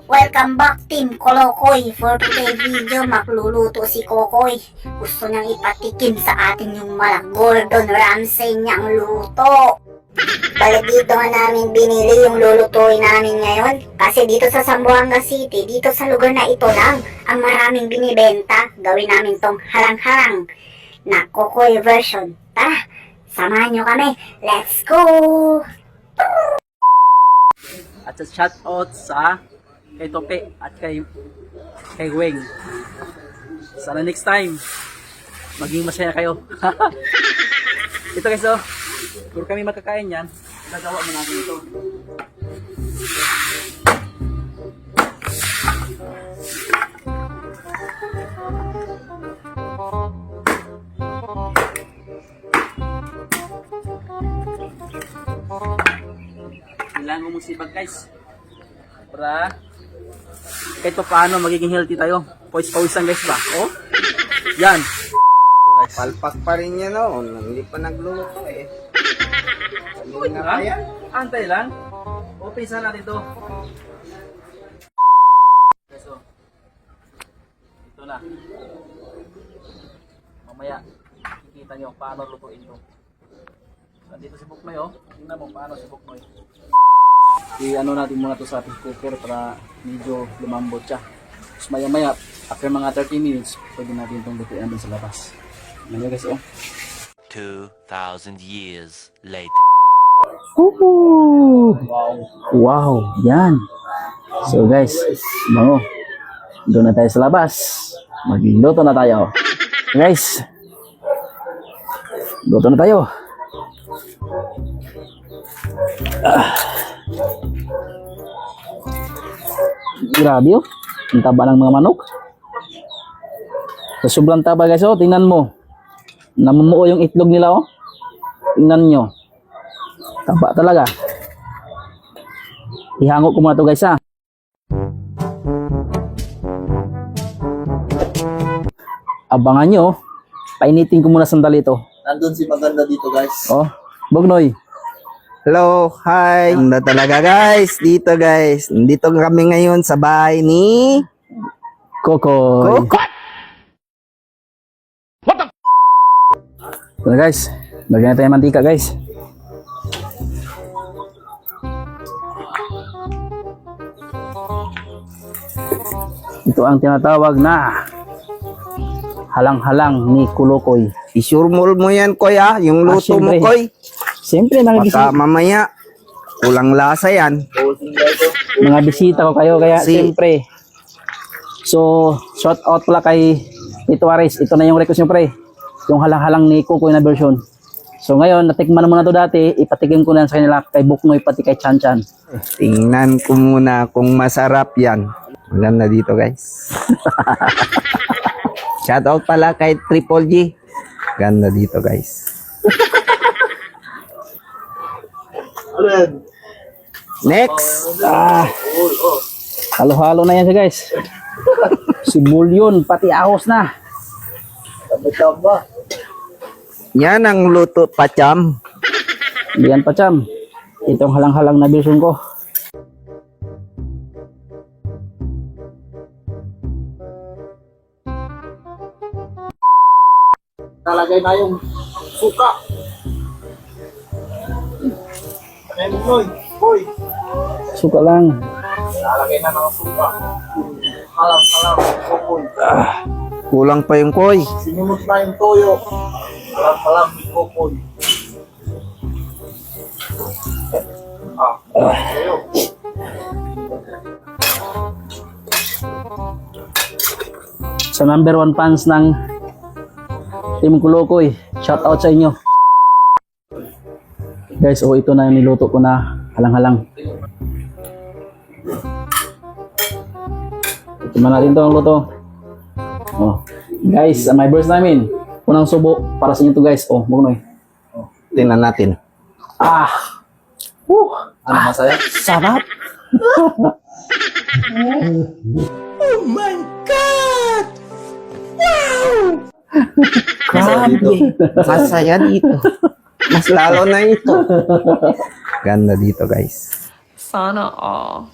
Welcome back Team Kolokoy. For today's video, magluluto si Kokoy. Gusto niyang ipatikim sa atin yung mala Gordon Ramsay niyang luto. Balik dito nga namin binili yung lulutuin namin ngayon. Kasi dito sa Zamboanga City, dito sa lugar na ito lang, ang maraming binibenta. Gawin namin tong harang-harang na Kokoy version. Tara, samahan nyo kami. Let's go! At sa shoutout sa kay Tope at kay Weng. Sana next time maging masaya kayo. Ito guys, kung kami magkakain yan, gagawa mo natin ito. Kailangan mo sibag guys para kahit pa paano magiging healthy tayo. Pawisan guys ba? Oh? Yan. Palpak pa rin yan hindi pa nagluluto eh. Wait lang. Antay lang. Umpisa natin to. So, ito na. Mamaya, kikita nyo paano lutuin to. Nandito si Buknoy Tingnan mo paano si Buknoy. I-ano natin muna to sa fish cooker para medyo lumambot siya. Tapos maya maya, after mga 30 minutes, pwede natin itong lutuin din sa labas. Ano guys 2,000 years later. Woohoo! Wow! Yan! So guys, bango. Doon na tayo sa labas. Magluto na tayo. Guys, luto na tayo. Grabe ang taba ng mga manok. So, sobrang taba guys tingnan mo. Namumuo yung itlog nila Tingnan nyo. Taba talaga. Ihango ko muna to guys Abangan nyo. Painitin ko muna sandali ito. Nandun si Maganda dito guys. Bugnoy. Hello, hi. Ganda talaga guys. Dito guys. Nandito kami ngayon sa bahay ni Kokoy. Ito na guys. Lagyan natin yung mantika guys. Ito ang tinatawag na halang-halang ni Kolokoy. isurmol mo yan Koy yung luto mo syempre. Koy. Siyempre Baka mamaya kulang lasa yan. mga bisita ko kayo kaya siyempre. So, shout out pala kay Tito Aris. Ito na yung request nyo pre. Yung halang-halang ni Kokoy na version. So ngayon, natikman mo na to dati. Ipatikim ko na sa kanila kay Buknoy pati kay Chan Chan. Tingnan ko muna kung masarap yan. Maganda dito guys. Shout out pala kay Triple G. Ganda dito guys. Next. Halo-halo na yan siya guys. Sibulyon, pati ahos na. Yan ang luto pacham. Diyan pa Cham. Itong halang-halang na version ko. Talagay na yung suka. Ay mo Hoy. Suka lang. Lalagay na ng suka. Halang-halang Kokoy. Kulang pa yung Koy. Sinimot na yung toyo. Halang-halang Kokoy. Toyo. Sa number 1 fans ng Team Kolokoy, shout out sa inyo. Guys, ito na yung niluto ko na halang-halang. Ito na natin to ang luto. Guys, my verse namin. Unang subo para sa inyo to guys. Buknoy. Tingnan natin. Ano masaya? Sarap. Oh my God! Wow! Grabe. Masaya dito. Mas lalo na ito. Ganda dito guys. Sana all.